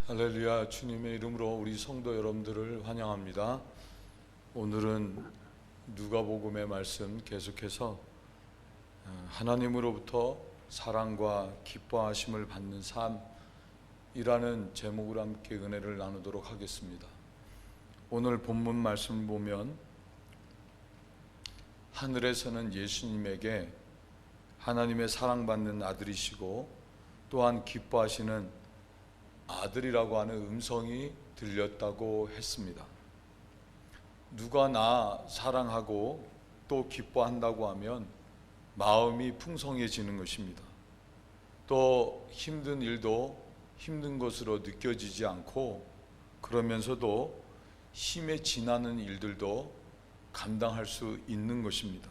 할렐루야. 주님의 이름으로 우리 성도 여러분들을 환영합니다. 오늘은 누가복음의 말씀 계속해서 하나님으로부터 사랑과 기뻐하심을 받는 삶이라는 제목으로 함께 은혜를 나누도록 하겠습니다. 오늘 본문 말씀을 보면 하늘에서는 예수님에게 하나님의 사랑받는 아들이시고 또한 기뻐하시는 아들이라고 하는 음성이 들렸다고 했습니다. 누가 나 사랑하고 또 기뻐한다고 하면 마음이 풍성해지는 것입니다. 또 힘든 일도 힘든 것으로 느껴지지 않고 그러면서도 힘에 지나는 일들도 감당할 수 있는 것입니다.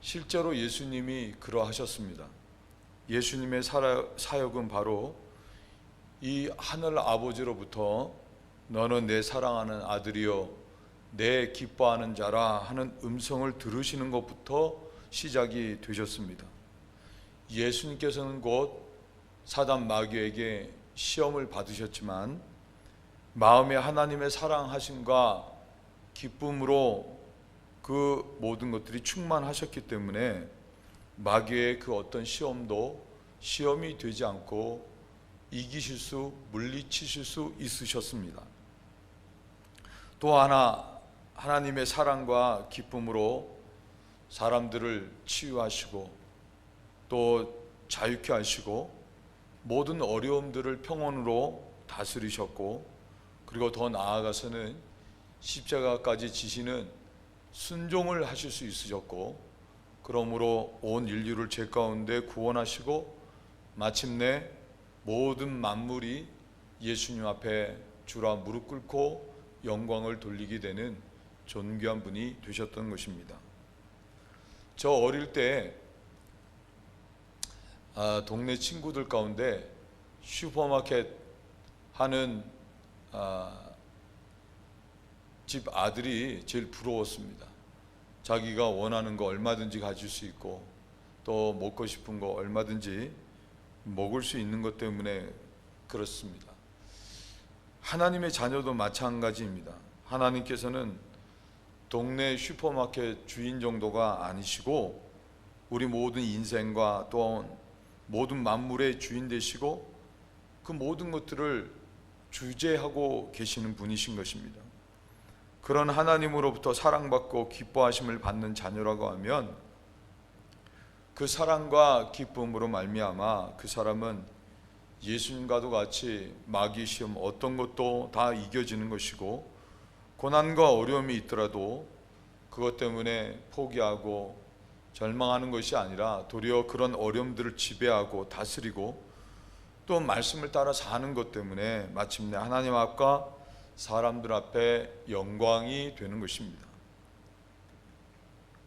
실제로 예수님이 그러하셨습니다. 예수님의 사역은 바로 이 하늘 아버지로부터 너는 내 사랑하는 아들이요 내 기뻐하는 자라 하는 음성을 들으시는 것부터 시작이 되셨습니다. 예수님께서는 곧 사단 마귀에게 시험을 받으셨지만 마음에 하나님의 사랑하심과 기쁨으로 그 모든 것들이 충만하셨기 때문에 마귀의 그 어떤 시험도 시험이 되지 않고 이기실 수, 물리치실 수 있으셨습니다. 또 하나님의 사랑과 기쁨으로 사람들을 치유하시고 또 자유케 하시고 모든 어려움들을 평온으로 다스리셨고 그리고 더 나아가서는 십자가까지 지시는 순종을 하실 수 있으셨고 그러므로 온 인류를 죄 가운데 구원하시고 마침내 모든 만물이 예수님 앞에 주라 무릎 꿇고 영광을 돌리게 되는 존귀한 분이 되셨던 것입니다. 저 어릴 때 동네 친구들 가운데 슈퍼마켓 하는 집 아들이 제일 부러웠습니다. 자기가 원하는 거 얼마든지 가질 수 있고 또 먹고 싶은 거 얼마든지 먹을 수 있는 것 때문에 그렇습니다. 하나님의 자녀도 마찬가지입니다. 하나님께서는 동네 슈퍼마켓 주인 정도가 아니시고 우리 모든 인생과 또 모든 만물의 주인 되시고 그 모든 것들을 주재하고 계시는 분이신 것입니다. 그런 하나님으로부터 사랑받고 기뻐하심을 받는 자녀라고 하면 그 사랑과 기쁨으로 말미암아 그 사람은 예수님과도 같이 마귀 시험 어떤 것도 다 이겨지는 것이고 고난과 어려움이 있더라도 그것 때문에 포기하고 절망하는 것이 아니라 도리어 그런 어려움들을 지배하고 다스리고 또 말씀을 따라 사는 것 때문에 마침내 하나님 앞과 사람들 앞에 영광이 되는 것입니다.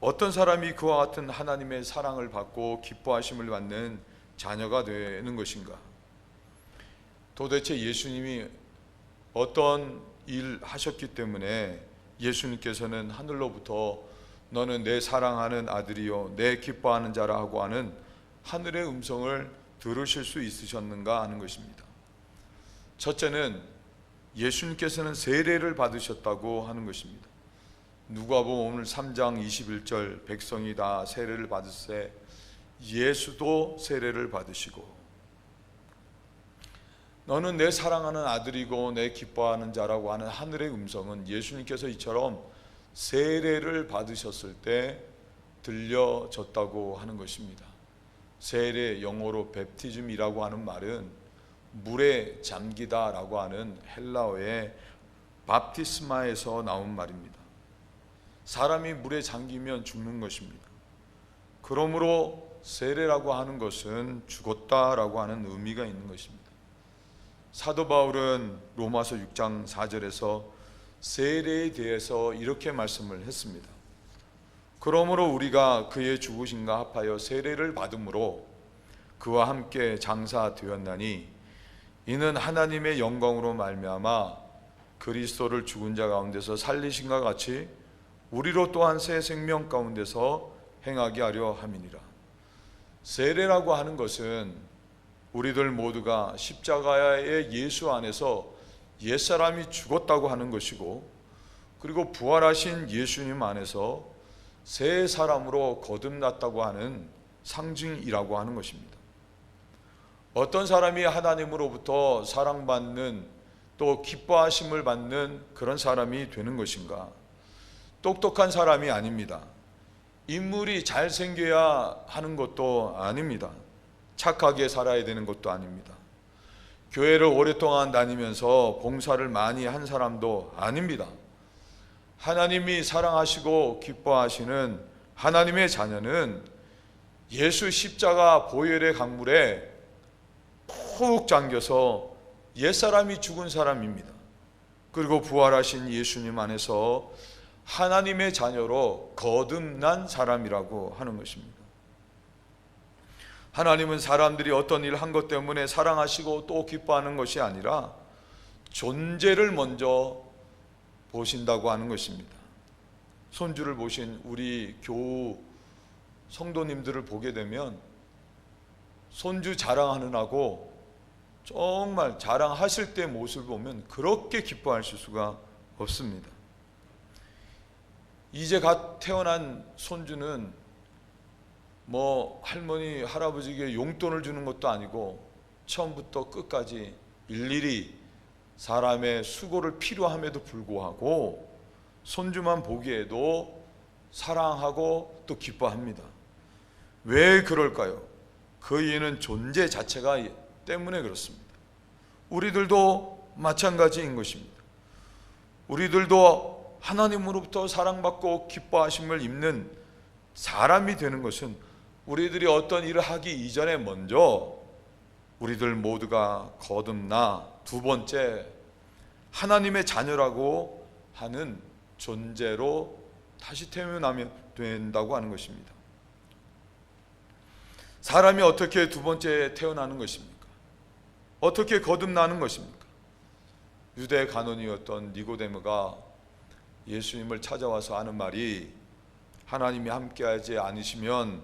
어떤 사람이 그와 같은 하나님의 사랑을 받고 기뻐하심을 받는 자녀가 되는 것인가? 도대체 예수님이 어떤 일 하셨기 때문에 예수님께서는 하늘로부터 너는 내 사랑하는 아들이요 내 기뻐하는 자라 하고 하는 하늘의 음성을 들으실 수 있으셨는가 하는 것입니다. 첫째는 예수님께서는 세례를 받으셨다고 하는 것입니다. 누가복음 오늘 3장 21절 백성이 다 세례를 받으세 예수도 세례를 받으시고 너는 내 사랑하는 아들이고 내 기뻐하는 자라고 하는 하늘의 음성은 예수님께서 이처럼 세례를 받으셨을 때 들려졌다고 하는 것입니다. 세례 영어로 베프티즘이라고 하는 말은 물에 잠기다라고 하는 헬라어의 밥티스마에서 나온 말입니다. 사람이 물에 잠기면 죽는 것입니다. 그러므로 세례라고 하는 것은 죽었다라고 하는 의미가 있는 것입니다. 사도 바울은 로마서 6장 4절에서 세례에 대해서 이렇게 말씀을 했습니다. 그러므로 우리가 그의 죽으심과 합하여 세례를 받음으로 그와 함께 장사되었나니 이는 하나님의 영광으로 말미암아 그리스도를 죽은 자 가운데서 살리신과 같이 우리로 또한 새 생명 가운데서 행하게 하려 함이니라. 세례라고 하는 것은 우리들 모두가 십자가의 예수 안에서 옛사람이 죽었다고 하는 것이고, 그리고 부활하신 예수님 안에서 새 사람으로 거듭났다고 하는 상징이라고 하는 것입니다. 어떤 사람이 하나님으로부터 사랑받는, 또 기뻐하심을 받는 그런 사람이 되는 것인가? 똑똑한 사람이 아닙니다. 인물이 잘생겨야 하는 것도 아닙니다. 착하게 살아야 되는 것도 아닙니다. 교회를 오랫동안 다니면서 봉사를 많이 한 사람도 아닙니다. 하나님이 사랑하시고 기뻐하시는 하나님의 자녀는 예수 십자가 보혈의 강물에 푹 잠겨서 옛사람이 죽은 사람입니다. 그리고 부활하신 예수님 안에서 하나님의 자녀로 거듭난 사람이라고 하는 것입니다. 하나님은 사람들이 어떤 일을 한 것 때문에 사랑하시고 또 기뻐하는 것이 아니라 존재를 먼저 보신다고 하는 것입니다. 손주를 보신 우리 교우 성도님들을 보게 되면 손주 자랑하느라고 정말 자랑하실 때 모습을 보면 그렇게 기뻐하실 수가 없습니다. 이제 갓 태어난 손주는 뭐 할머니 할아버지에게 용돈을 주는 것도 아니고 처음부터 끝까지 일일이 사람의 수고를 필요함에도 불구하고 손주만 보기에도 사랑하고 또 기뻐합니다. 왜 그럴까요? 그 이유는 존재 자체가 때문에 그렇습니다. 우리들도 마찬가지인 것입니다. 우리들도 하나님으로부터 사랑받고 기뻐하심을 입는 사람이 되는 것은 우리들이 어떤 일을 하기 이전에 먼저 우리들 모두가 거듭나, 두 번째 하나님의 자녀라고 하는 존재로 다시 태어나면 된다고 하는 것입니다. 사람이 어떻게 두 번째 태어나는 것입니까? 어떻게 거듭나는 것입니까? 유대 간원이었던 니고데모가 예수님을 찾아와서 하는 말이, 하나님이 함께하지 않으시면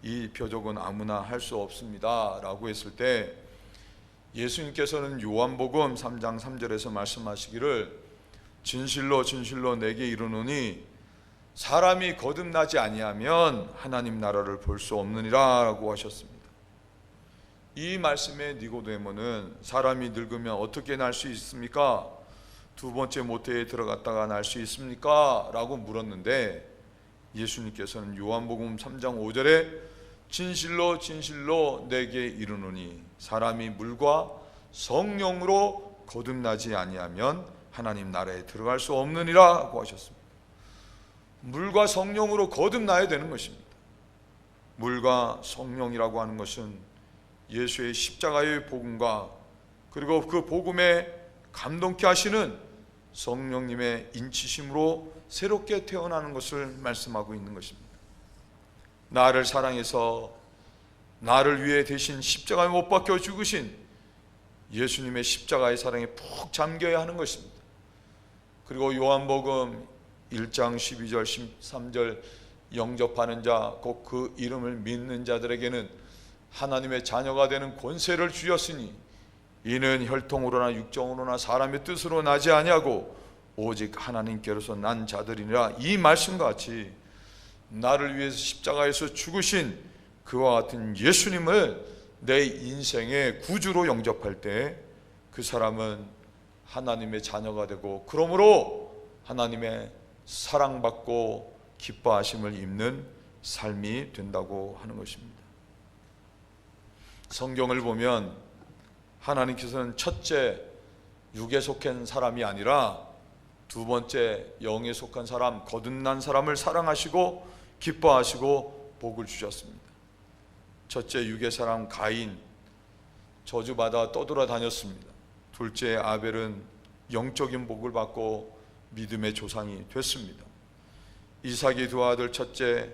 이 표적은 아무나 할 수 없습니다 라고 했을 때, 예수님께서는 요한복음 3장 3절에서 말씀하시기를, 진실로 진실로 내게 이르노니 사람이 거듭나지 아니하면 하나님 나라를 볼 수 없느니라 라고 하셨습니다. 이 말씀에 니고데모는 사람이 늙으면 어떻게 날 수 있습니까? 두 번째 모태에 들어갔다가 날 수 있습니까? 라고 물었는데, 예수님께서는 요한복음 3장 5절에 진실로 진실로 내게 이르노니 사람이 물과 성령으로 거듭나지 아니하면 하나님 나라에 들어갈 수 없느니라고 하셨습니다. 물과 성령으로 거듭나야 되는 것입니다. 물과 성령이라고 하는 것은 예수의 십자가의 복음과 그리고 그 복음에 감동케 하시는 성령님의 인치심으로 새롭게 태어나는 것을 말씀하고 있는 것입니다. 나를 사랑해서 나를 위해 대신 십자가에 못 박혀 죽으신 예수님의 십자가의 사랑에 푹 잠겨야 하는 것입니다. 그리고 요한복음 1장 12절 13절 영접하는 자, 곧 그 이름을 믿는 자들에게는 하나님의 자녀가 되는 권세를 주셨으니 이는 혈통으로나 육정으로나 사람의 뜻으로 나지 아니하고 오직 하나님께로서 난 자들이니라. 이 말씀과 같이 나를 위해서 십자가에서 죽으신 그와 같은 예수님을 내 인생의 구주로 영접할 때 그 사람은 하나님의 자녀가 되고, 그러므로 하나님의 사랑받고 기뻐하심을 입는 삶이 된다고 하는 것입니다. 성경을 보면 하나님께서는 첫째 육에 속한 사람이 아니라 두 번째 영에 속한 사람, 거듭난 사람을 사랑하시고 기뻐하시고 복을 주셨습니다. 첫째 육의 사람 가인, 저주받아 떠돌아다녔습니다. 둘째 아벨은 영적인 복을 받고 믿음의 조상이 됐습니다. 이삭의 두 아들, 첫째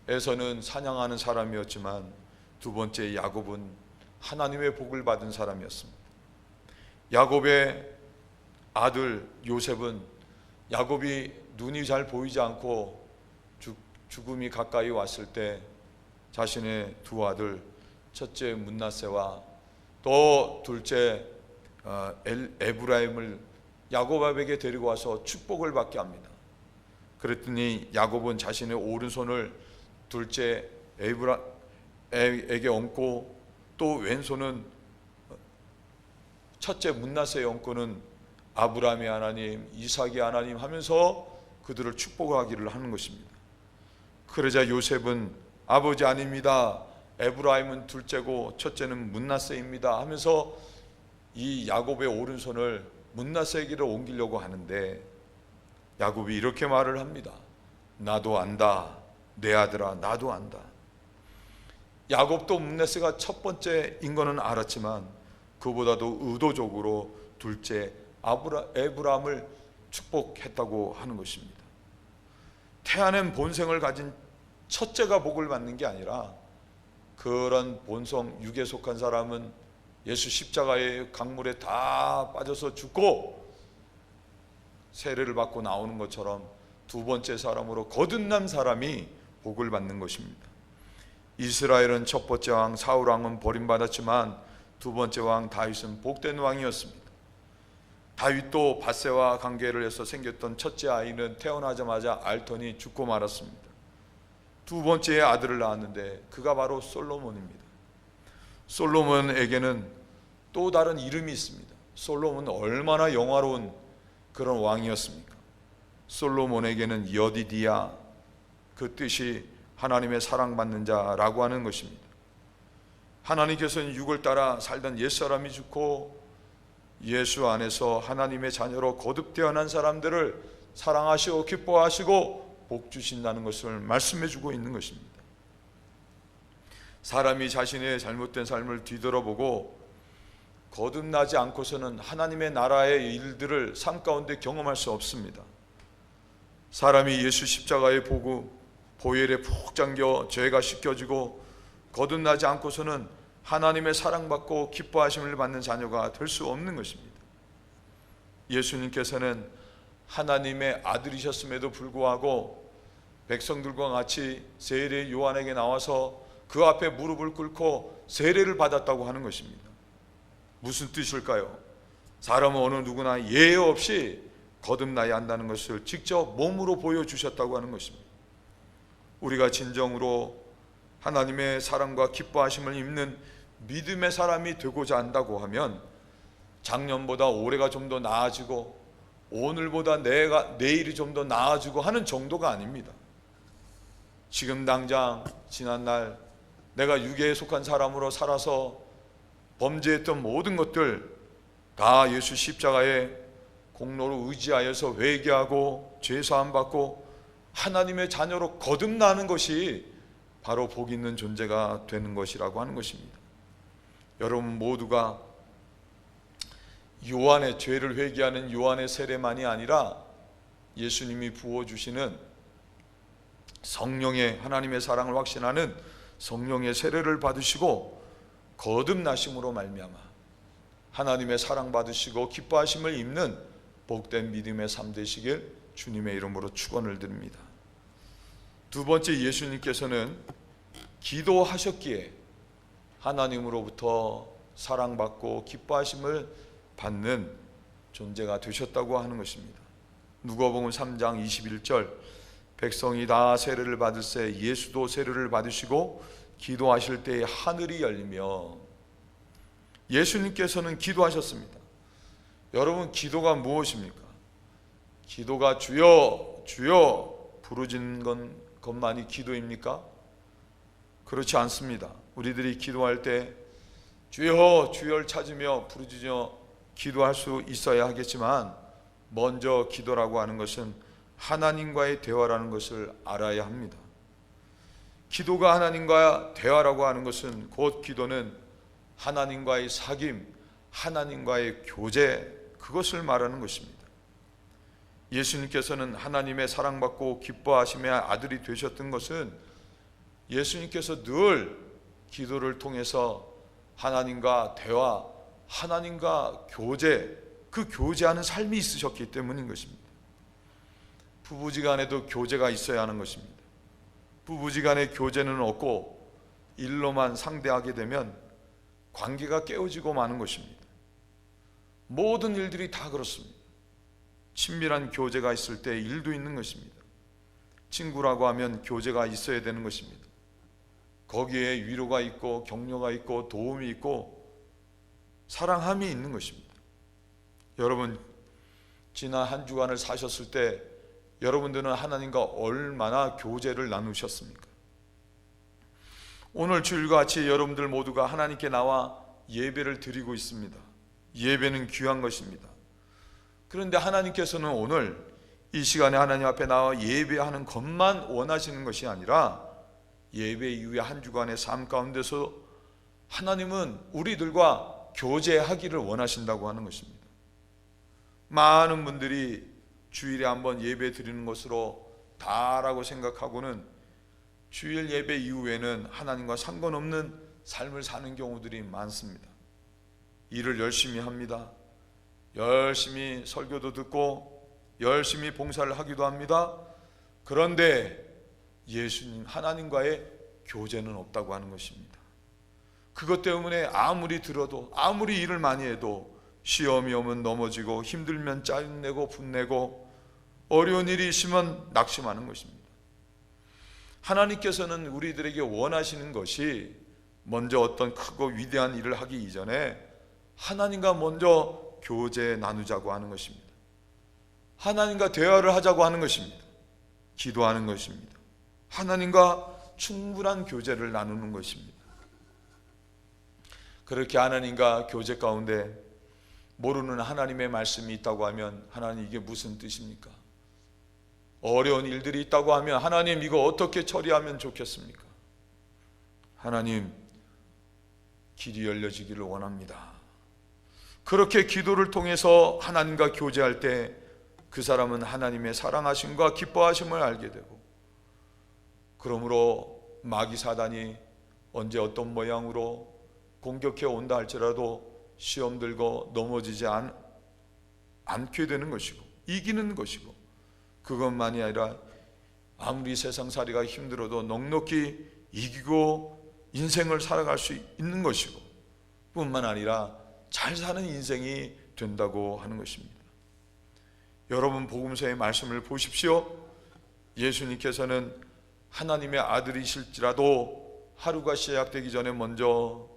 에서는 사냥하는 사람이었지만 두 번째 야곱은 하나님의 복을 받은 사람이었습니다. 야곱의 아들 요셉은 야곱이 눈이 잘 보이지 않고 죽음이 가까이 왔을 때 자신의 두 아들, 첫째 므낫세와 또 둘째 에브라임을 야곱에게 데리고 와서 축복을 받게 합니다. 그랬더니 야곱은 자신의 오른손을 둘째 에브라임에게 얹고 또 왼손은 첫째 므낫세에 얹고는 아브라함의 하나님, 이삭의 하나님 하면서 그들을 축복하기를 하는 것입니다. 그러자 요셉은 아버지 아닙니다, 에브라임은 둘째고 첫째는 므낫세입니다 하면서 이 야곱의 오른손을 므낫세에게로 옮기려고 하는데 야곱이 이렇게 말을 합니다. 나도 안다, 내 아들아, 나도 안다. 야곱도 므낫세가 첫 번째인 거는 알았지만 그보다도 의도적으로 둘째 에브라임을 축복했다고 하는 것입니다. 태어난 본성을 가진 첫째가 복을 받는 게 아니라 그런 본성, 육에 속한 사람은 예수 십자가의 강물에 다 빠져서 죽고 세례를 받고 나오는 것처럼 두 번째 사람으로 거듭난 사람이 복을 받는 것입니다. 이스라엘은 첫 번째 왕 사울 왕은 버림받았지만 두 번째 왕 다윗은 복된 왕이었습니다. 다윗도 밧세와 관계를 해서 생겼던 첫째 아이는 태어나자마자 앓더니 죽고 말았습니다. 두 번째 아들을 낳았는데 그가 바로 솔로몬입니다. 솔로몬에게는 또 다른 이름이 있습니다. 솔로몬은 얼마나 영화로운 그런 왕이었습니까? 솔로몬에게는 여디디야, 그 뜻이 하나님의 사랑받는 자라고 하는 것입니다. 하나님께서는 육을 따라 살던 옛사람이 죽고 예수 안에서 하나님의 자녀로 거듭 태어난 사람들을 사랑하시고 기뻐하시고 복 주신다는 것을 말씀해 주고 있는 것입니다. 사람이 자신의 잘못된 삶을 뒤돌아보고 거듭나지 않고서는 하나님의 나라의 일들을 삶 가운데 경험할 수 없습니다. 사람이 예수 십자가의 보혈에 푹 잠겨 죄가 씻겨지고 거듭나지 않고서는 하나님의 사랑받고 기뻐하심을 받는 자녀가 될 수 없는 것입니다. 예수님께서는 하나님의 아들이셨음에도 불구하고 백성들과 같이 세례 요한에게 나와서 그 앞에 무릎을 꿇고 세례를 받았다고 하는 것입니다. 무슨 뜻일까요? 사람은 어느 누구나 예외 없이 거듭나야 한다는 것을 직접 몸으로 보여주셨다고 하는 것입니다. 우리가 진정으로 하나님의 사랑과 기뻐하심을 입는 믿음의 사람이 되고자 한다고 하면 작년보다 올해가 좀 더 나아지고 오늘보다 내일이 좀 더 나아지고 하는 정도가 아닙니다. 지금 당장 지난날 내가 육에 속한 사람으로 살아서 범죄했던 모든 것들 다 예수 십자가의 공로로 의지하여서 회개하고 죄사함 받고 하나님의 자녀로 거듭나는 것이 바로 복 있는 존재가 되는 것이라고 하는 것입니다. 여러분 모두가 요한의 죄를 회개하는 요한의 세례만이 아니라 예수님이 부어주시는 성령의 하나님의 사랑을 확신하는 성령의 세례를 받으시고 거듭나심으로 말미암아 하나님의 사랑 받으시고 기뻐하심을 입는 복된 믿음의 삶 되시길 주님의 이름으로 축원을 드립니다. 두 번째, 예수님께서는 기도하셨기에 하나님으로부터 사랑받고 기뻐하심을 받는 존재가 되셨다고 하는 것입니다. 누가복음 3장 21절 백성이 다 세례를 받을새 예수도 세례를 받으시고 기도하실 때에 하늘이 열리며, 예수님께서는 기도하셨습니다. 여러분, 기도가 무엇입니까? 기도가 주여 주여 부르짖는 것만이 기도입니까? 그렇지 않습니다. 우리들이 기도할 때 주여 주여를 찾으며 부르짖어 기도할 수 있어야 하겠지만 먼저 기도라고 하는 것은 하나님과의 대화라는 것을 알아야 합니다. 기도가 하나님과 대화라고 하는 것은 곧 기도는 하나님과의 사귐, 하나님과의 교제, 그것을 말하는 것입니다. 예수님께서는 하나님의 사랑받고 기뻐하심의 아들이 되셨던 것은 예수님께서 늘 기도를 통해서 하나님과 대화, 하나님과 교제, 그 교제하는 삶이 있으셨기 때문인 것입니다. 부부지간에도 교제가 있어야 하는 것입니다. 부부지간의 교제는 없고 일로만 상대하게 되면 관계가 깨어지고 마는 것입니다. 모든 일들이 다 그렇습니다. 친밀한 교제가 있을 때 일도 있는 것입니다. 친구라고 하면 교제가 있어야 되는 것입니다. 거기에 위로가 있고 격려가 있고 도움이 있고 사랑함이 있는 것입니다. 여러분, 지난 한 주간을 사셨을 때 여러분들은 하나님과 얼마나 교제를 나누셨습니까? 오늘 주일과 같이 여러분들 모두가 하나님께 나와 예배를 드리고 있습니다. 예배는 귀한 것입니다. 그런데 하나님께서는 오늘 이 시간에 하나님 앞에 나와 예배하는 것만 원하시는 것이 아니라 예배 이후에 한 주간의 삶 가운데서 하나님은 우리들과 교제하기를 원하신다고 하는 것입니다. 많은 분들이 주일에 한번 예배 드리는 것으로 다라고 생각하고는 주일 예배 이후에는 하나님과 상관없는 삶을 사는 경우들이 많습니다. 일을 열심히 합니다. 열심히 설교도 듣고 열심히 봉사를 하기도 합니다. 그런데 예수님, 하나님과의 교제는 없다고 하는 것입니다. 그것 때문에 아무리 들어도, 아무리 일을 많이 해도 시험이 오면 넘어지고, 힘들면 짜증내고 분내고, 어려운 일이 있으면 낙심하는 것입니다. 하나님께서는 우리들에게 원하시는 것이 먼저 어떤 크고 위대한 일을 하기 이전에 하나님과 먼저 교제 나누자고 하는 것입니다. 하나님과 대화를 하자고 하는 것입니다. 기도하는 것입니다. 하나님과 충분한 교제를 나누는 것입니다. 그렇게 하나님과 교제 가운데 모르는 하나님의 말씀이 있다고 하면 하나님, 이게 무슨 뜻입니까? 어려운 일들이 있다고 하면 하나님, 이거 어떻게 처리하면 좋겠습니까? 하나님, 길이 열려지기를 원합니다. 그렇게 기도를 통해서 하나님과 교제할 때 그 사람은 하나님의 사랑하심과 기뻐하심을 알게 되고, 그러므로 마귀 사단이 언제 어떤 모양으로 공격해 온다 할지라도 시험 들고 넘어지지 않게 되는 것이고 이기는 것이고, 그것만이 아니라 아무리 세상살이가 힘들어도 넉넉히 이기고 인생을 살아갈 수 있는 것이고, 뿐만 아니라 잘 사는 인생이 된다고 하는 것입니다. 여러분, 복음서의 말씀을 보십시오. 예수님께서는 하나님의 아들이실지라도 하루가 시작되기 전에 먼저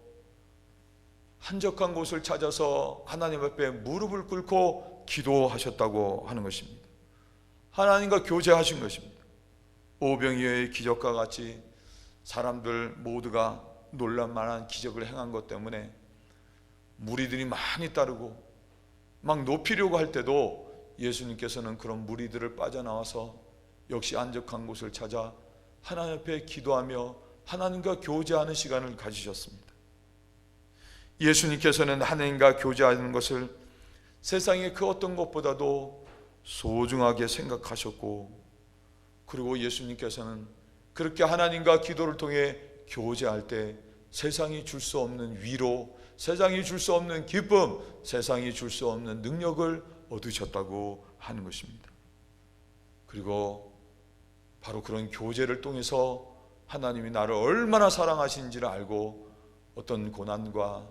한적한 곳을 찾아서 하나님 앞에 무릎을 꿇고 기도하셨다고 하는 것입니다. 하나님과 교제하신 것입니다. 오병이어의 기적과 같이 사람들 모두가 놀랄만한 기적을 행한 것 때문에 무리들이 많이 따르고 막 높이려고 할 때도 예수님께서는 그런 무리들을 빠져나와서 역시 안적한 곳을 찾아 하나님 앞에 기도하며 하나님과 교제하는 시간을 가지셨습니다. 예수님께서는 하나님과 교제하는 것을 세상의 그 어떤 것보다도 소중하게 생각하셨고, 그리고 예수님께서는 그렇게 하나님과 기도를 통해 교제할 때 세상이 줄 수 없는 위로, 세상이 줄 수 없는 기쁨, 세상이 줄 수 없는 능력을 얻으셨다고 하는 것입니다. 그리고 바로 그런 교제를 통해서 하나님이 나를 얼마나 사랑하시는지를 알고 어떤 고난과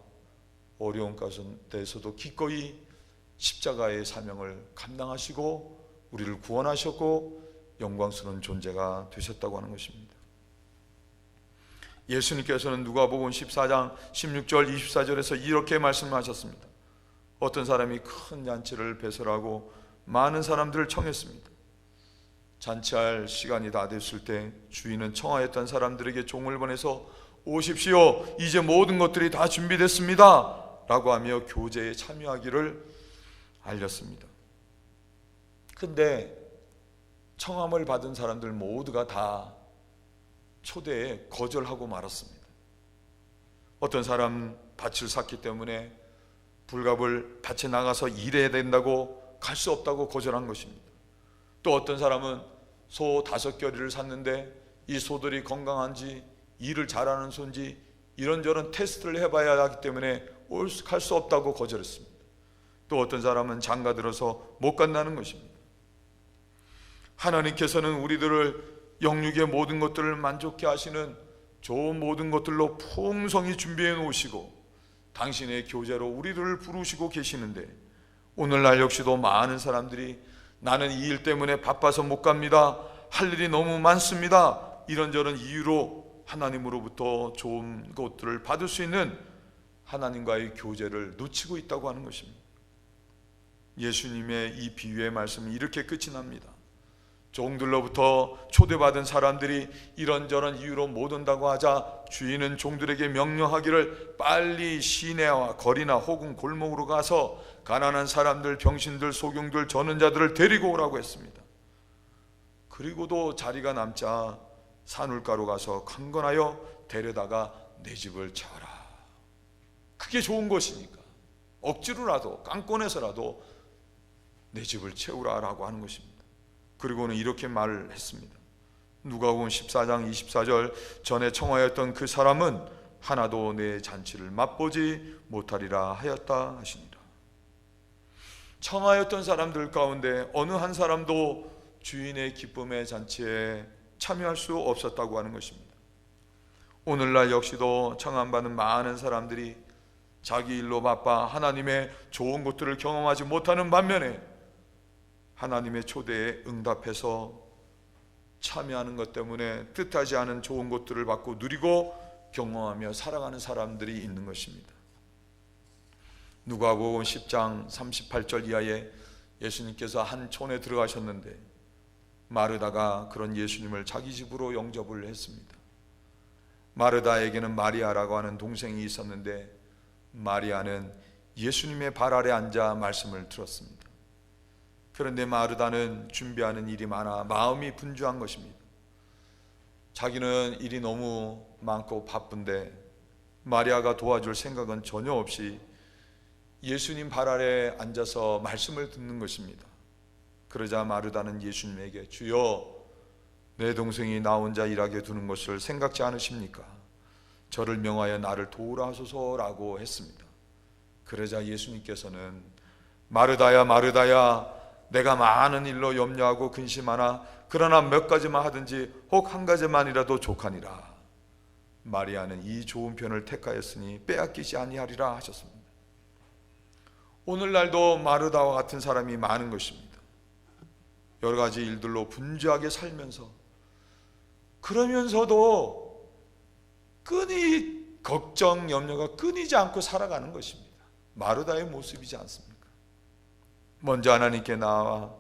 어려운 가운데서도 기꺼이 십자가의 사명을 감당하시고 우리를 구원하셨고 영광스러운 존재가 되셨다고 하는 것입니다. 예수님께서는 누가복음 14장 16절 24절에서 이렇게 말씀하셨습니다. 어떤 사람이 큰 잔치를 배설하고 많은 사람들을 청했습니다. 잔치할 시간이 다 됐을 때 주인은 청하였던 사람들에게 종을 보내서 오십시오, 이제 모든 것들이 다 준비됐습니다 라고 하며 교제에 참여하기를 알렸습니다. 근데 청함을 받은 사람들 모두가 다 초대에 거절하고 말았습니다. 어떤 사람 밭을 샀기 때문에 불갑을 밭에 나가서 일해야 된다고 갈 수 없다고 거절한 것입니다. 또 어떤 사람은 소 5겨리를 샀는데 이 소들이 건강한지 일을 잘하는 소인지 이런저런 테스트를 해봐야 하기 때문에 갈 수 없다고 거절했습니다. 또 어떤 사람은 장가 들어서 못 간다는 것입니다. 하나님께서는 우리들을 영육의 모든 것들을 만족케 하시는 좋은 모든 것들로 풍성히 준비해 놓으시고 당신의 교제로 우리들을 부르시고 계시는데, 오늘날 역시도 많은 사람들이 나는 이 일 때문에 바빠서 못 갑니다, 할 일이 너무 많습니다, 이런저런 이유로 하나님으로부터 좋은 것들을 받을 수 있는 하나님과의 교제를 놓치고 있다고 하는 것입니다. 예수님의 이 비유의 말씀이 이렇게 끝이 납니다. 종들로부터 초대받은 사람들이 이런저런 이유로 못 온다고 하자 주인은 종들에게 명령하기를 빨리 시내와 거리나 혹은 골목으로 가서 가난한 사람들, 병신들, 소경들, 저는 자들을 데리고 오라고 했습니다. 그리고도 자리가 남자 산울가로 가서 강건하여 데려다가 내 집을 채워라. 그게 좋은 것이니까 억지로라도 깡권해서라도 내 집을 채우라라고 하는 것입니다. 그리고는 이렇게 말을 했습니다. 누가복음 14장 24절, 전에 청하였던 그 사람은 하나도 내 잔치를 맛보지 못하리라 하였다 하시니라. 청하였던 사람들 가운데 어느 한 사람도 주인의 기쁨의 잔치에 참여할 수 없었다고 하는 것입니다. 오늘날 역시도 청함받는 많은 사람들이 자기 일로 바빠 하나님의 좋은 것들을 경험하지 못하는 반면에 하나님의 초대에 응답해서 참여하는 것 때문에 뜻하지 않은 좋은 것들을 받고 누리고 경험하며 살아가는 사람들이 있는 것입니다. 누가복음 10장 38절 이하에 예수님께서 한 촌에 들어가셨는데 마르다가 그런 예수님을 자기 집으로 영접을 했습니다. 마르다에게는 마리아라고 하는 동생이 있었는데 마리아는 예수님의 발 아래 앉아 말씀을 들었습니다. 그런데 마르다는 준비하는 일이 많아 마음이 분주한 것입니다. 자기는 일이 너무 많고 바쁜데 마리아가 도와줄 생각은 전혀 없이 예수님 발 아래 앉아서 말씀을 듣는 것입니다. 그러자 마르다는 예수님에게 주여, 내 동생이 나 혼자 일하게 두는 것을 생각지 않으십니까? 저를 명하여 나를 도우라 하소서라고 했습니다. 그러자 예수님께서는 마르다야 마르다야, 내가 많은 일로 염려하고 근심하나 그러나 몇 가지만 하든지 혹 한 가지만이라도 족하니라. 마리아는 이 좋은 편을 택하였으니 빼앗기지 아니하리라 하셨습니다. 오늘날도 마르다와 같은 사람이 많은 것입니다. 여러 가지 일들로 분주하게 살면서 그러면서도 걱정, 염려가 끊이지 않고 살아가는 것입니다. 마르다의 모습이지 않습니까? 먼저 하나님께 나와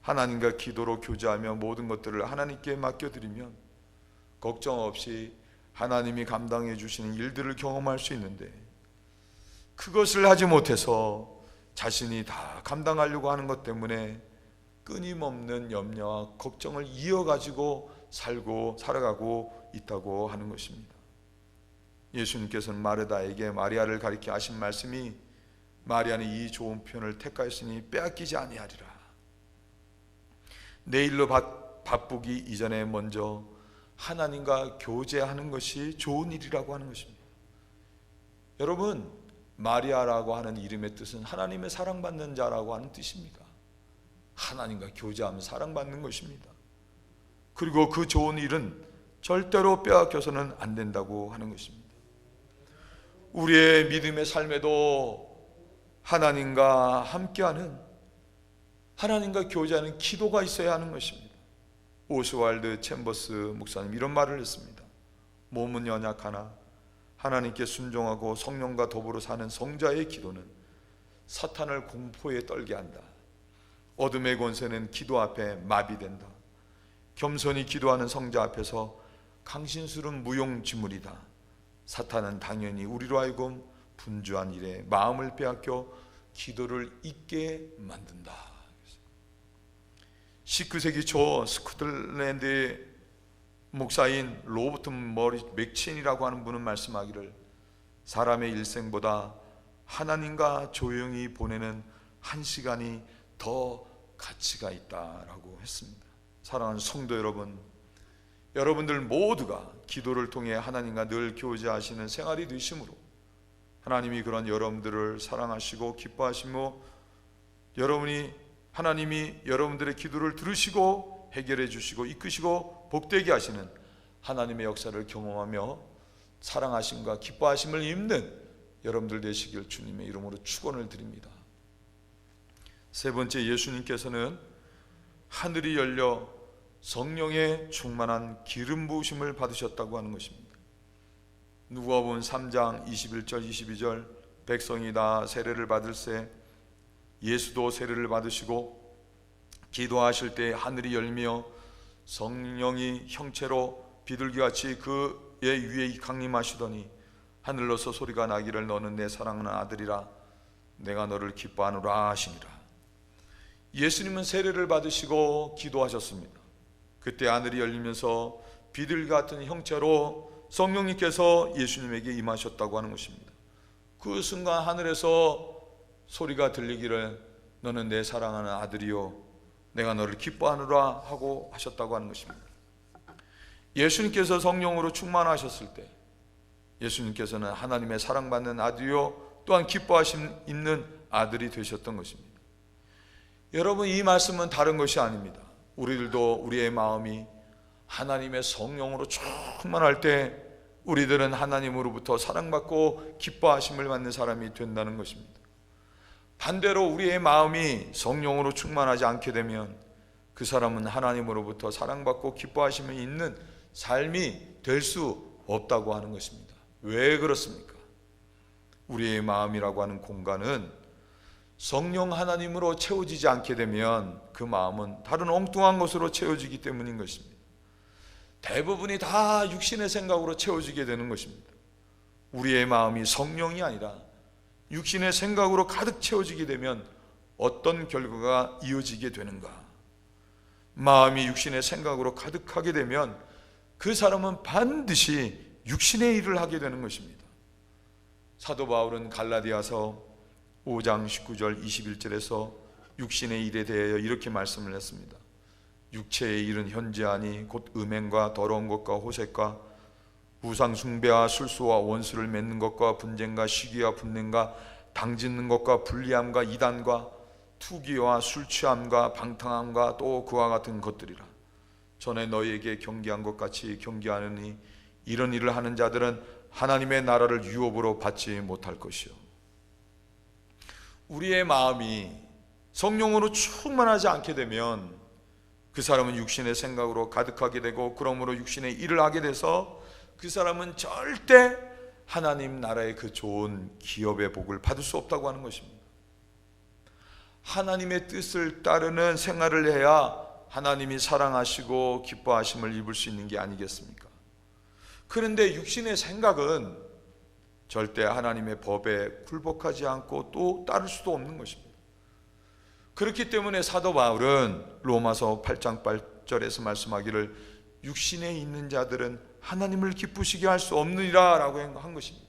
하나님과 기도로 교제하며 모든 것들을 하나님께 맡겨드리면 걱정 없이 하나님이 감당해 주시는 일들을 경험할 수 있는데, 그것을 하지 못해서 자신이 다 감당하려고 하는 것 때문에 끊임없는 염려와 걱정을 이어가지고 살아가고 있다고 하는 것입니다. 예수님께서는 마르다에게 마리아를 가리켜 하신 말씀이 마리아는 이 좋은 편을 택하였으니 빼앗기지 아니하리라. 내일로 바쁘기 이전에 먼저 하나님과 교제하는 것이 좋은 일이라고 하는 것입니다. 여러분, 마리아라고 하는 이름의 뜻은 하나님의 사랑받는 자라고 하는 뜻입니다. 하나님과 교제하면 사랑받는 것입니다. 그리고 그 좋은 일은 절대로 빼앗겨서는 안 된다고 하는 것입니다. 우리의 믿음의 삶에도 하나님과 함께하는, 하나님과 교제하는 기도가 있어야 하는 것입니다. 오스왈드 챔버스 목사님 이런 말을 했습니다. 몸은 연약하나 하나님께 순종하고 성령과 더불어 사는 성자의 기도는 사탄을 공포에 떨게 한다. 어둠의 권세는 기도 앞에 마비된다. 겸손히 기도하는 성자 앞에서 강신술은 무용지물이다. 사탄은 당연히 우리로 하여금 분주한 일에 마음을 빼앗겨 기도를 잊게 만든다. 19세기 초 스코틀랜드의 목사인 로버트 머리 맥친이라고 하는 분은 말씀하기를, 사람의 일생보다 하나님과 조용히 보내는 한 시간이 더 가치가 있다라고 했습니다. 사랑하는 성도 여러분, 여러분들 모두가 기도를 통해 하나님과 늘 교제하시는 생활이 되심으로 하나님이 그런 여러분들을 사랑하시고 기뻐하시며 하나님이 여러분들의 기도를 들으시고 해결해 주시고 이끄시고 복되게 하시는 하나님의 역사를 경험하며 사랑하심과 기뻐하심을 입는 여러분들 되시길 주님의 이름으로 축원을 드립니다. 세 번째, 예수님께서는 하늘이 열려 성령의 충만한 기름 부으심을 받으셨다고 하는 것입니다. 누가복음 3장 21절 22절 백성이 다 세례를 받을새 예수도 세례를 받으시고 기도하실 때 하늘이 열며 성령이 형체로 비둘기같이 그의 위에 강림하시더니 하늘로서 소리가 나기를 너는 내 사랑하는 아들이라 내가 너를 기뻐하노라 하시니라. 예수님은 세례를 받으시고 기도하셨습니다. 그때 하늘이 열리면서 비둘기 같은 형체로 성령님께서 예수님에게 임하셨다고 하는 것입니다. 그 순간 하늘에서 소리가 들리기를 너는 내 사랑하는 아들이요 내가 너를 기뻐하노라 하고 하셨다고 하는 것입니다. 예수님께서 성령으로 충만하셨을 때 예수님께서는 하나님의 사랑받는 아들이요 또한 기뻐하심 있는 아들이 되셨던 것입니다. 여러분, 이 말씀은 다른 것이 아닙니다. 우리들도 우리의 마음이 하나님의 성령으로 충만할 때 우리들은 하나님으로부터 사랑받고 기뻐하심을 받는 사람이 된다는 것입니다. 반대로 우리의 마음이 성령으로 충만하지 않게 되면 그 사람은 하나님으로부터 사랑받고 기뻐하심이 있는 삶이 될 수 없다고 하는 것입니다. 왜 그렇습니까? 우리의 마음이라고 하는 공간은 성령 하나님으로 채워지지 않게 되면 그 마음은 다른 엉뚱한 것으로 채워지기 때문인 것입니다. 대부분이 다 육신의 생각으로 채워지게 되는 것입니다. 우리의 마음이 성령이 아니라 육신의 생각으로 가득 채워지게 되면 어떤 결과가 이어지게 되는가? 마음이 육신의 생각으로 가득하게 되면 그 사람은 반드시 육신의 일을 하게 되는 것입니다. 사도 바울은 갈라디아서 5장 19절 21절에서 육신의 일에 대하여 이렇게 말씀을 했습니다. 육체의 일은 현재하니 곧 음행과 더러운 것과 호색과 우상 숭배와 술수와 원수를 맺는 것과 분쟁과 시기와 분냄과 당짓는 것과 불리함과 이단과 투기와 술 취함과 방탕함과 또 그와 같은 것들이라. 전에 너희에게 경계한 것 같이 경계하느니 이런 일을 하는 자들은 하나님의 나라를 유업으로 받지 못할 것이요. 우리의 마음이 성령으로 충만하지 않게 되면 그 사람은 육신의 생각으로 가득하게 되고 그러므로 육신의 일을 하게 돼서 그 사람은 절대 하나님 나라의 그 좋은 기업의 복을 받을 수 없다고 하는 것입니다. 하나님의 뜻을 따르는 생활을 해야 하나님이 사랑하시고 기뻐하심을 입을 수 있는 게 아니겠습니까? 그런데 육신의 생각은 절대 하나님의 법에 굴복하지 않고 또 따를 수도 없는 것입니다. 그렇기 때문에 사도 바울은 로마서 8장 8절에서 말씀하기를 육신에 있는 자들은 하나님을 기쁘시게 할 수 없느니라 라고 한 것입니다.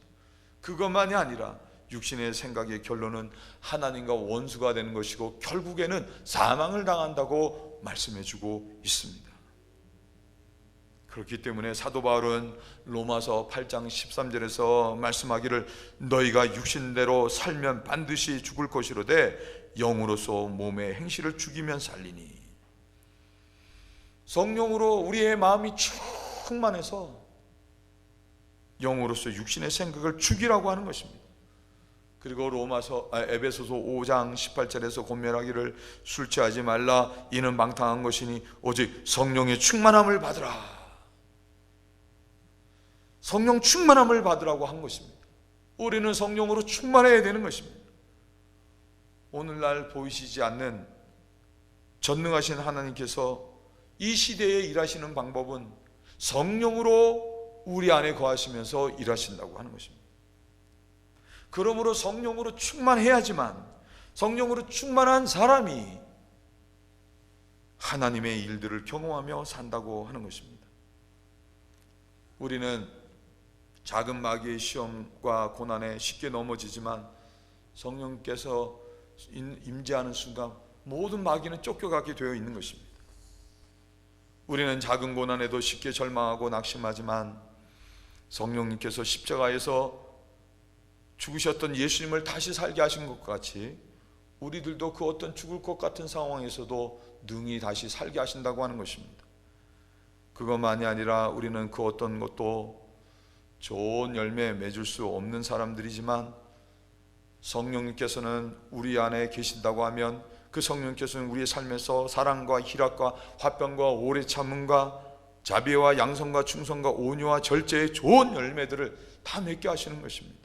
그것만이 아니라 육신의 생각의 결론은 하나님과 원수가 되는 것이고 결국에는 사망을 당한다고 말씀해주고 있습니다. 그렇기 때문에 사도 바울은 로마서 8장 13절에서 말씀하기를 너희가 육신대로 살면 반드시 죽을 것이로되 영으로서 몸의 행실을 죽이면 살리니. 성령으로 우리의 마음이 충만해서 영으로서 육신의 생각을 죽이라고 하는 것입니다. 그리고 에베소서 5장 18절에서 권면하기를 술 취하지 말라 이는 방탕한 것이니 오직 성령의 충만함을 받으라. 성령 충만함을 받으라고 한 것입니다. 우리는 성령으로 충만해야 되는 것입니다. 오늘날 보이시지 않는 전능하신 하나님께서 이 시대에 일하시는 방법은 성령으로 우리 안에 거하시면서 일하신다고 하는 것입니다. 그러므로 성령으로 충만해야지만 성령으로 충만한 사람이 하나님의 일들을 경험하며 산다고 하는 것입니다. 우리는 작은 마귀의 시험과 고난에 쉽게 넘어지지만 성령께서 임재하는 순간 모든 마귀는 쫓겨가게 되어 있는 것입니다. 우리는 작은 고난에도 쉽게 절망하고 낙심하지만 성령님께서 십자가에서 죽으셨던 예수님을 다시 살게 하신 것 같이 우리들도 그 어떤 죽을 것 같은 상황에서도 능히 다시 살게 하신다고 하는 것입니다. 그것만이 아니라 우리는 그 어떤 것도 좋은 열매 맺을 수 없는 사람들이지만 성령님께서는 우리 안에 계신다고 하면 그 성령님께서는 우리의 삶에서 사랑과 희락과 화평과 오래 참음과 자비와 양성과 충성과 온유와 절제의 좋은 열매들을 다 맺게 하시는 것입니다.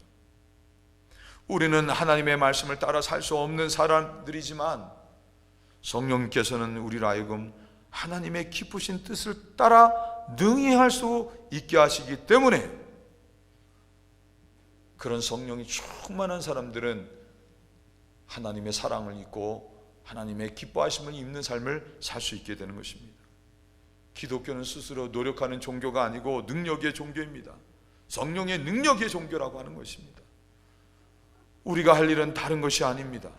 우리는 하나님의 말씀을 따라 살 수 없는 사람들이지만 성령님께서는 우리를 하여금 하나님의 기쁘신 뜻을 따라 능히 할 수 있게 하시기 때문에 그런 성령이 충만한 사람들은 하나님의 사랑을 입고 하나님의 기뻐하심을 입는 삶을 살 수 있게 되는 것입니다. 기독교는 스스로 노력하는 종교가 아니고 능력의 종교입니다. 성령의 능력의 종교라고 하는 것입니다. 우리가 할 일은 다른 것이 아닙니다.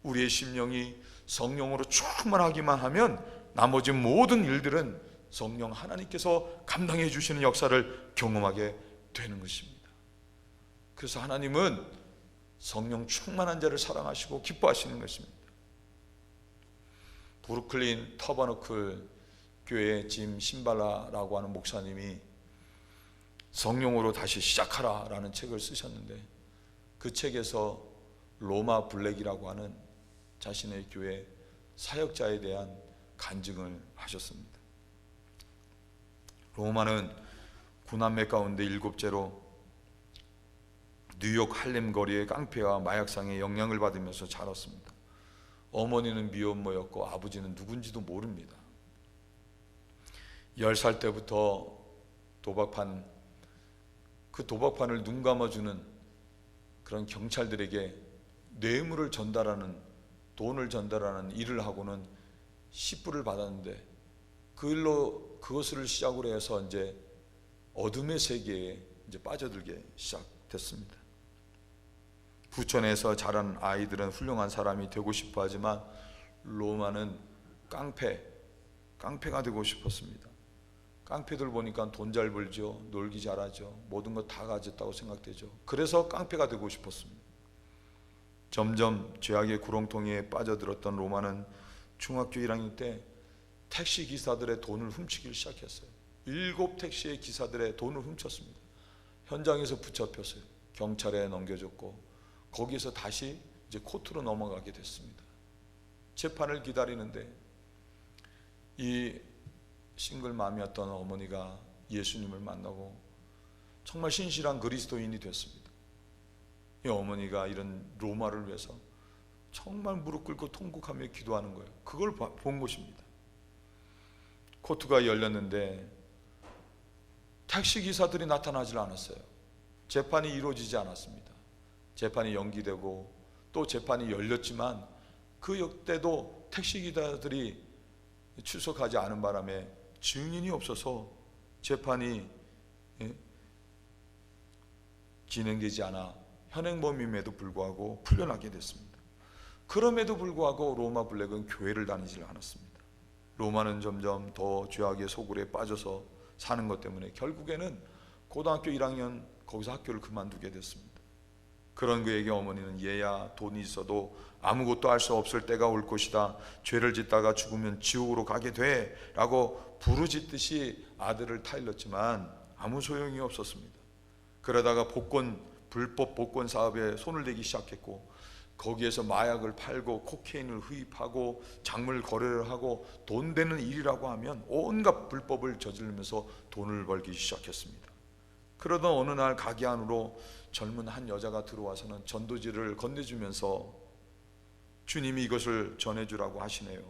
우리의 심령이 성령으로 충만하기만 하면 나머지 모든 일들은 성령 하나님께서 감당해 주시는 역사를 경험하게 되는 것입니다. 그래서 하나님은 성령 충만한 자를 사랑하시고 기뻐하시는 것입니다. 브루클린 터버너클 교회 짐 신발라라고 하는 목사님이 성령으로 다시 시작하라 라는 책을 쓰셨는데 그 책에서 로마 블랙이라고 하는 자신의 교회 사역자에 대한 간증을 하셨습니다. 로마는 구남매 가운데 7째로 뉴욕 할렘 거리의 깡패와 마약상의 영향을 받으면서 자랐습니다. 어머니는 미혼모였고 아버지는 누군지도 모릅니다. 10살 때부터 그 도박판을 눈 감아주는 그런 경찰들에게 뇌물을 전달하는, 돈을 전달하는 일을 하고는 10불을 받았는데 그것을 시작으로 해서 이제 어둠의 세계에 이제 빠져들게 시작됐습니다. 부천에서 자란 아이들은 훌륭한 사람이 되고 싶어 하지만 로마는 깡패가 되고 싶었습니다. 깡패들 보니까 돈 잘 벌죠, 놀기 잘하죠, 모든 것 다 가졌다고 생각되죠. 그래서 깡패가 되고 싶었습니다. 점점 죄악의 구렁텅이에 빠져들었던 로마는 중학교 1학년 때 택시 기사들의 돈을 훔치기 시작했어요. 7 택시의 기사들의 돈을 훔쳤습니다. 현장에서 붙잡혔어요. 경찰에 넘겨줬고 거기에서 다시 이제 코트로 넘어가게 됐습니다. 재판을 기다리는데 이 싱글맘이었던 어머니가 예수님을 만나고 정말 신실한 그리스도인이 됐습니다. 이 어머니가 이런 로마를 위해서 정말 무릎 꿇고 통곡하며 기도하는 거예요. 그걸 본 것입니다. 코트가 열렸는데 택시기사들이 나타나질 않았어요. 재판이 이루어지지 않았습니다. 재판이 연기되고 또 재판이 열렸지만 그 역대도 택시기사들이 출석하지 않은 바람에 증인이 없어서 재판이 진행되지 않아 현행범임에도 불구하고 풀려나게 됐습니다. 그럼에도 불구하고 로마 블랙은 교회를 다니질 않았습니다. 로마는 점점 더 죄악의 소굴에 빠져서 사는 것 때문에 결국에는 고등학교 1학년 거기서 학교를 그만두게 됐습니다. 그런 그에게 어머니는 얘야 돈이 있어도 아무것도 할 수 없을 때가 올 것이다. 죄를 짓다가 죽으면 지옥으로 가게 돼 라고 부르짖듯이 아들을 타일렀지만 아무 소용이 없었습니다. 그러다가 불법 복권 사업에 손을 대기 시작했고 거기에서 마약을 팔고 코케인을 흡입하고 작물 거래를 하고 돈 되는 일이라고 하면 온갖 불법을 저지르면서 돈을 벌기 시작했습니다. 그러던 어느 날 가게 안으로 젊은 한 여자가 들어와서는 전도지를 건네주면서 주님이 이것을 전해주라고 하시네요.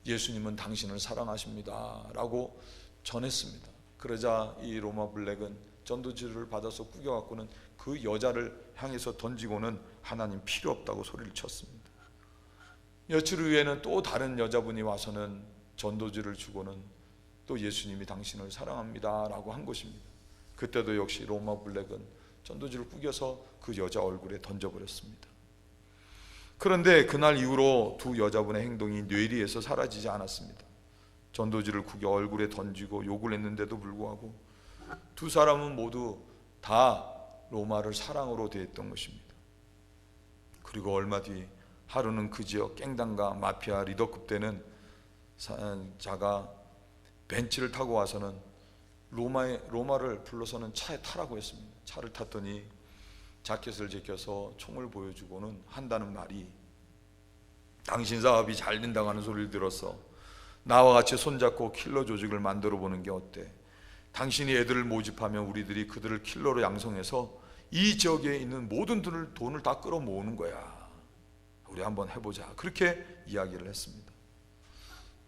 예수님은 당신을 사랑하십니다 라고 전했습니다. 그러자 이 로마 블랙은 전도지를 받아서 꾸겨갖고는 그 여자를 향해서 던지고는 하나님 필요 없다고 소리를 쳤습니다. 며칠 후에는 또 다른 여자분이 와서는 전도지를 주고는 또 예수님이 당신을 사랑합니다 라고 한 것입니다. 그때도 역시 로마 블랙은 전도지를 꾸겨서 그 여자 얼굴에 던져버렸습니다. 그런데 그날 이후로 두 여자분의 행동이 뇌리에서 사라지지 않았습니다. 전도지를 구겨 얼굴에 던지고 욕을 했는데도 불구하고 두 사람은 모두 다 로마를 사랑으로 대했던 것입니다. 그리고 얼마 뒤 하루는 그 지역 갱단과 마피아 리더급 되는 자가 벤치를 타고 와서는 로마를 불러서는 차에 타라고 했습니다. 차를 탔더니 자켓을 제껴서 총을 보여주고는 한다는 말이, 당신 사업이 잘 된다고 하는 소리를 들었어. 나와 같이 손잡고 킬러 조직을 만들어 보는 게 어때? 당신이 애들을 모집하면 우리들이 그들을 킬러로 양성해서 이 지역에 있는 모든 돈을 다 끌어모으는 거야. 우리 한번 해보자. 그렇게 이야기를 했습니다.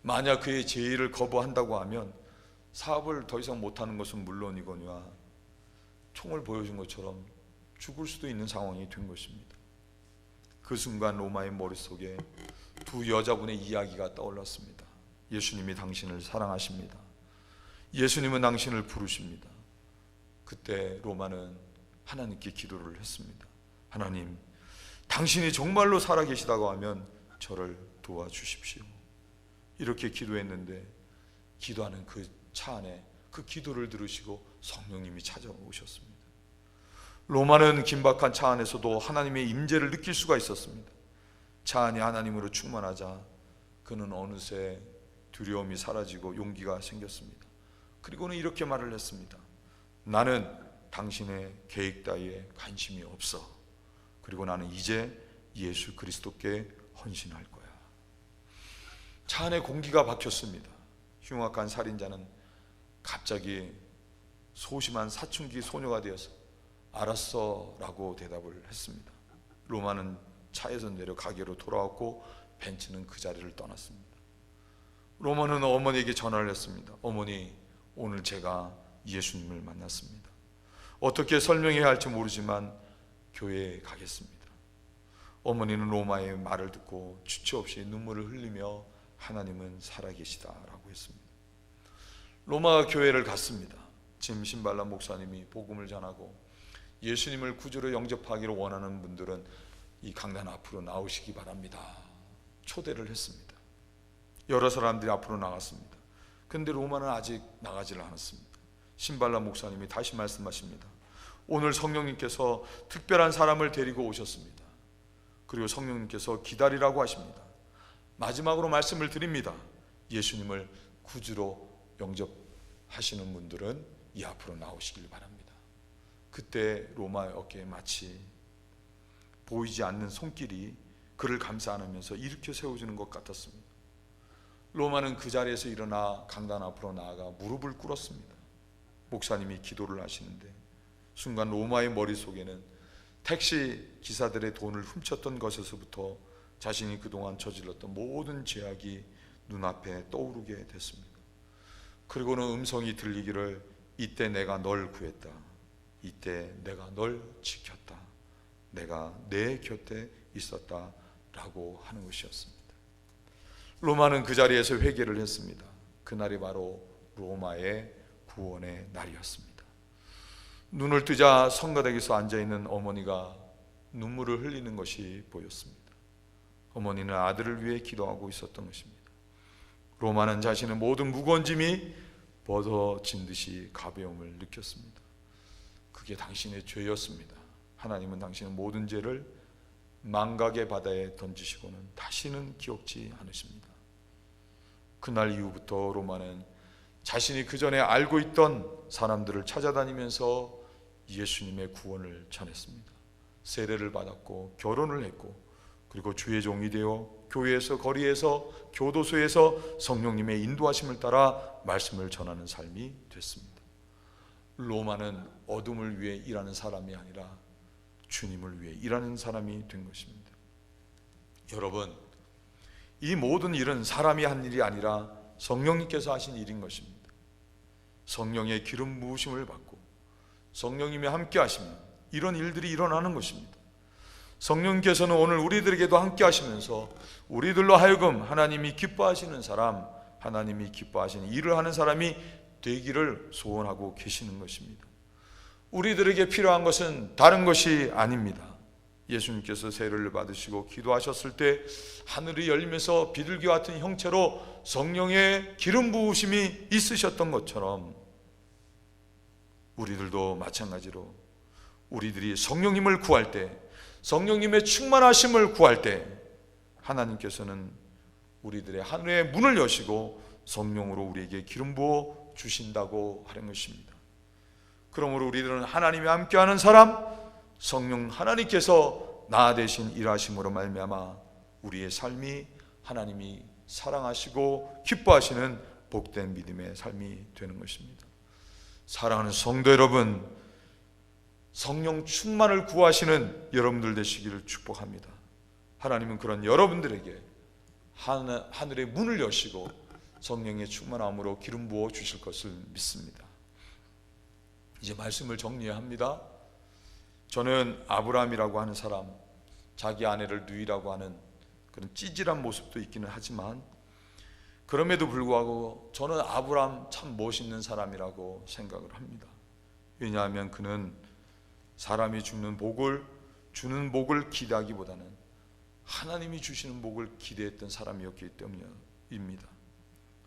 만약 그의 제의를 거부한다고 하면 사업을 더 이상 못하는 것은 물론이거니와 총을 보여준 것처럼 죽을 수도 있는 상황이 된 것입니다. 그 순간 로마의 머릿속에 두 여자분의 이야기가 떠올랐습니다. 예수님이 당신을 사랑하십니다. 예수님은 당신을 부르십니다. 그때 로마는 하나님께 기도를 했습니다. 하나님, 당신이 정말로 살아계시다고 하면 저를 도와주십시오. 이렇게 기도했는데 기도하는 그 차 안에 그 기도를 들으시고 성령님이 찾아오셨습니다. 로마는 긴박한 차 안에서도 하나님의 임재를 느낄 수가 있었습니다. 차 안이 하나님으로 충만하자 그는 어느새 두려움이 사라지고 용기가 생겼습니다. 그리고는 이렇게 말을 했습니다. 나는 당신의 계획 따위에 관심이 없어. 그리고 나는 이제 예수 그리스도께 헌신할 거야. 차 안에 공기가 바뀌었습니다. 흉악한 살인자는 갑자기 소심한 사춘기 소녀가 되어서 알았어 라고 대답을 했습니다. 로마는 차에서 내려 가게로 돌아왔고 벤츠는 그 자리를 떠났습니다. 로마는 어머니에게 전화를 했습니다. 어머니, 오늘 제가 예수님을 만났습니다. 어떻게 설명해야 할지 모르지만 교회에 가겠습니다. 어머니는 로마의 말을 듣고 주체 없이 눈물을 흘리며 하나님은 살아계시다라고 했습니다. 로마 교회를 갔습니다. 짐 신발람 목사님이 복음을 전하고 예수님을 구주로 영접하기를 원하는 분들은 이 강단 앞으로 나오시기 바랍니다. 초대를 했습니다. 여러 사람들이 앞으로 나갔습니다. 근데 로마는 아직 나가지를 않았습니다. 신발람 목사님이 다시 말씀하십니다. 오늘 성령님께서 특별한 사람을 데리고 오셨습니다. 그리고 성령님께서 기다리라고 하십니다. 마지막으로 말씀을 드립니다. 예수님을 구주로 영접하시는 분들은 이 앞으로 나오시길 바랍니다. 그때 로마의 어깨에 마치 보이지 않는 손길이 그를 감싸 안으면서 일으켜 세워주는 것 같았습니다. 로마는 그 자리에서 일어나 강단 앞으로 나아가 무릎을 꿇었습니다. 목사님이 기도를 하시는데 순간 로마의 머릿속에는 택시 기사들의 돈을 훔쳤던 것에서부터 자신이 그동안 저질렀던 모든 죄악이 눈앞에 떠오르게 됐습니다. 그리고는 음성이 들리기를 이때 내가 널 구했다. 이때 내가 널 지켰다. 내가 내 곁에 있었다 라고 하는 것이었습니다. 로마는 그 자리에서 회개를 했습니다. 그날이 바로 로마의 구원의 날이었습니다. 눈을 뜨자 성가대에서 앉아있는 어머니가 눈물을 흘리는 것이 보였습니다. 어머니는 아들을 위해 기도하고 있었던 것입니다. 로마는 자신의 모든 무거운 짐이 벗어진 듯이 가벼움을 느꼈습니다. 그게 당신의 죄였습니다. 하나님은 당신의 모든 죄를 망각의 바다에 던지시고는 다시는 기억지 않으십니다. 그날 이후부터 로마는 자신이 그 전에 알고 있던 사람들을 찾아다니면서 예수님의 구원을 전했습니다. 세례를 받았고 결혼을 했고 그리고 주의 종이 되어 교회에서 거리에서 교도소에서 성령님의 인도하심을 따라 말씀을 전하는 삶이 됐습니다. 로마는 어둠을 위해 일하는 사람이 아니라 주님을 위해 일하는 사람이 된 것입니다. 여러분, 이 모든 일은 사람이 한 일이 아니라 성령님께서 하신 일인 것입니다. 성령의 기름 부으심을 받고 성령님이 함께 하시면 이런 일들이 일어나는 것입니다. 성령께서는 오늘 우리들에게도 함께 하시면서 우리들로 하여금 하나님이 기뻐하시는 사람, 하나님이 기뻐하시는 일을 하는 사람이 되기를 소원하고 계시는 것입니다. 우리들에게 필요한 것은 다른 것이 아닙니다. 예수님께서 세례를 받으시고 기도하셨을 때 하늘이 열리면서 비둘기 같은 형체로 성령의 기름 부으심이 있으셨던 것처럼 우리들도 마찬가지로 우리들이 성령님을 구할 때, 성령님의 충만하심을 구할 때 하나님께서는 우리들의 하늘의 문을 여시고 성령으로 우리에게 기름 부어 주신다고 하는 것입니다. 그러므로 우리들은 하나님이 함께하는 사람, 성령 하나님께서 나 대신 일하심으로 말미암아 우리의 삶이 하나님이 사랑하시고 기뻐하시는 복된 믿음의 삶이 되는 것입니다. 사랑하는 성도 여러분, 성령 충만을 구하시는 여러분들 되시기를 축복합니다. 하나님은 그런 여러분들에게 하늘의 문을 여시고 성령의 충만함으로 기름 부어 주실 것을 믿습니다. 이제 말씀을 정리해야 합니다. 저는 아브라함이라고 하는 사람, 자기 아내를 누이라고 하는 그런 찌질한 모습도 있기는 하지만, 그럼에도 불구하고 저는 아브라함 참 멋있는 사람이라고 생각을 합니다. 왜냐하면 그는 사람이 주는 복을 기대하기보다는 하나님이 주시는 복을 기대했던 사람이었기 때문입니다.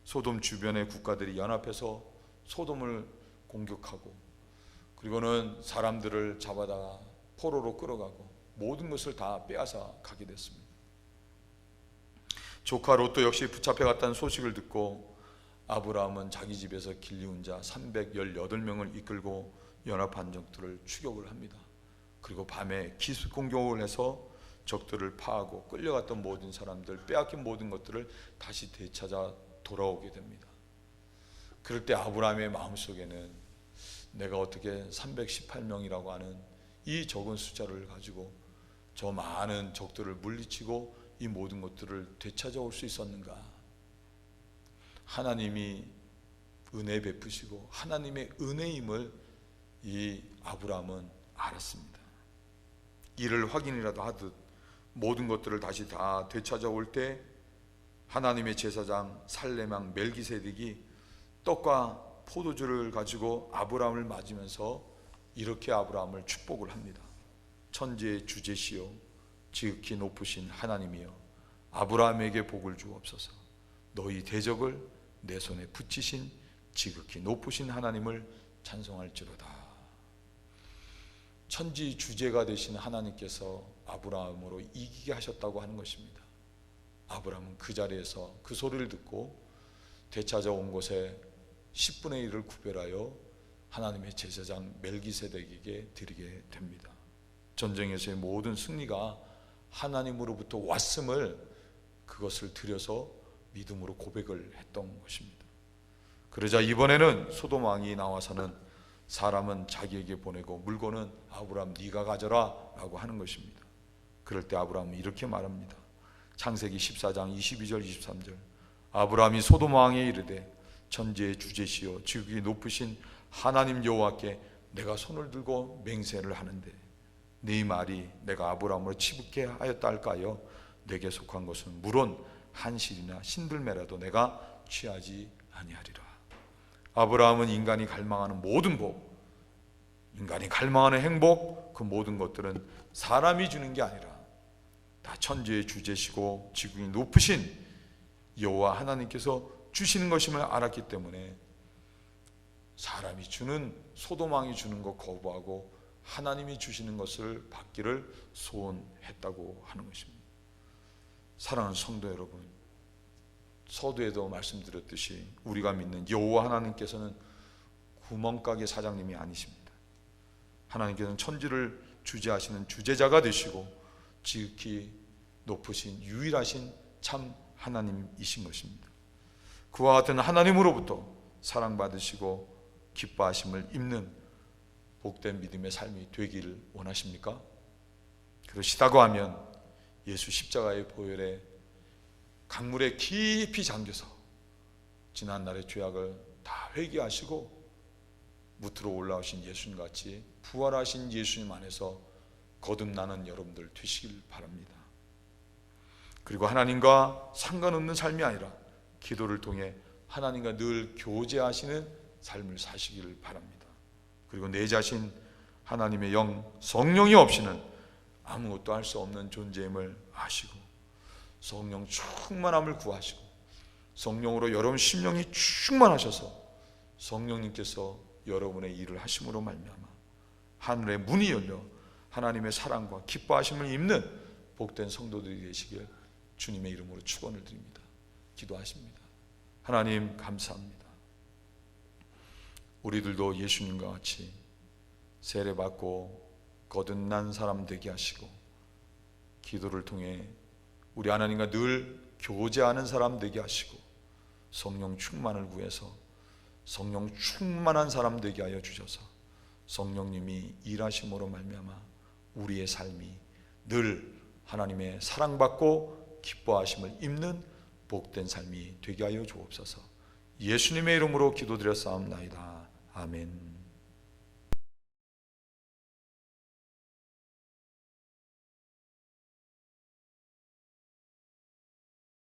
소돔 주변의 국가들이 연합해서 소돔을 공격하고, 그리고는 사람들을 잡아다가 포로로 끌어가고 모든 것을 다 빼앗아 가게 됐습니다. 조카 롯도 역시 붙잡혀갔다는 소식을 듣고 아브라함은 자기 집에서 길리운 자 318명을 이끌고 연합한 적들을 추격을 합니다. 그리고 밤에 기습 공격을 해서 적들을 파하고 끌려갔던 모든 사람들, 빼앗긴 모든 것들을 다시 되찾아 돌아오게 됩니다. 그럴 때 아브라함의 마음속에는 내가 어떻게 318명이라고 하는 이 적은 숫자를 가지고 저 많은 적들을 물리치고 이 모든 것들을 되찾아올 수 있었는가? 하나님이 은혜 베푸시고 하나님의 은혜임을 이 아브라함은 알았습니다. 이를 확인이라도 하듯 모든 것들을 다시 다 되찾아올 때 하나님의 제사장 살레망 멜기세덱이 떡과 포도주를 가지고 아브라함을 맞으면서 이렇게 아브라함을 축복을 합니다. 천지의 주제시요 지극히 높으신 하나님이여, 아브라함에게 복을 주옵소서. 너희 대적을 내 손에 붙이신 지극히 높으신 하나님을 찬송할지로다. 천지 주제가 되신 하나님께서 아브라함으로 이기게 하셨다고 하는 것입니다. 아브라함은 그 자리에서 그 소리를 듣고 되찾아온 곳에 10분의 1을 구별하여 하나님의 제사장 멜기세덱에게 드리게 됩니다. 전쟁에서의 모든 승리가 하나님으로부터 왔음을, 그것을 드려서 믿음으로 고백을 했던 것입니다. 그러자 이번에는 소돔 왕이 나와서는 사람은 자기에게 보내고 물건은 아브라함 네가 가져라 라고 하는 것입니다. 그럴 때 아브라함은 이렇게 말합니다. 창세기 14장 22절 23절 아브라함이 소돔 왕에 이르되 천지의 주제시여 지극히 높으신 하나님 여호와께 내가 손을 들고 맹세를 하는데 네 말이 내가 아브라함으로 치붙게 하였다 할까요? 내게 속한 것은 물론 한 실이나 신들매라도 내가 취하지 아니하리라. 아브라함은 인간이 갈망하는 모든 복, 인간이 갈망하는 행복, 그 모든 것들은 사람이 주는 게 아니라 다 천지의 주제시고 지극히 높으신 여호와 하나님께서 주시는 것임을 알았기 때문에 사람이 주는, 소돔 왕이 주는 것 거부하고 하나님이 주시는 것을 받기를 소원했다고 하는 것입니다. 사랑하는 성도 여러분, 서두에도 말씀드렸듯이 우리가 믿는 여호와 하나님께서는 구멍가게 사장님이 아니십니다. 하나님께서는 천지를 주재하시는 주재자가 되시고 지극히 높으신 유일하신 참 하나님이신 것입니다. 그와 같은 하나님으로부터 사랑받으시고 기뻐하심을 입는 복된 믿음의 삶이 되기를 원하십니까? 그러시다고 하면 예수 십자가의 보혈에 강물에 깊이 잠겨서 지난날의 죄악을 다 회개하시고 무트로 올라오신 예수님같이 부활하신 예수님 안에서 거듭나는 여러분들 되시길 바랍니다. 그리고 하나님과 상관없는 삶이 아니라 기도를 통해 하나님과 늘 교제하시는 삶을 사시기를 바랍니다. 그리고 내 자신 하나님의 영 성령이 없이는 아무것도 할 수 없는 존재임을 아시고 성령 충만함을 구하시고 성령으로 여러분 심령이 충만하셔서 성령님께서 여러분의 일을 하심으로 말미암아 하늘의 문이 열려 하나님의 사랑과 기뻐하심을 입는 복된 성도들이 되시길 주님의 이름으로 축원을 드립니다. 기도하십니다. 하나님 감사합니다. 우리들도 예수님과 같이 세례받고 거듭난 사람 되게 하시고, 기도를 통해 우리 하나님과 늘 교제하는 사람 되게 하시고, 성령 충만을 구해서 성령 충만한 사람 되게 하여 주셔서 성령님이 일하심으로 말미암아 우리의 삶이 늘 하나님의 사랑받고 기뻐하심을 입는 복된 삶이 되게 하여 주옵소서. 예수님의 이름으로 기도드렸사옵나이다. 아멘.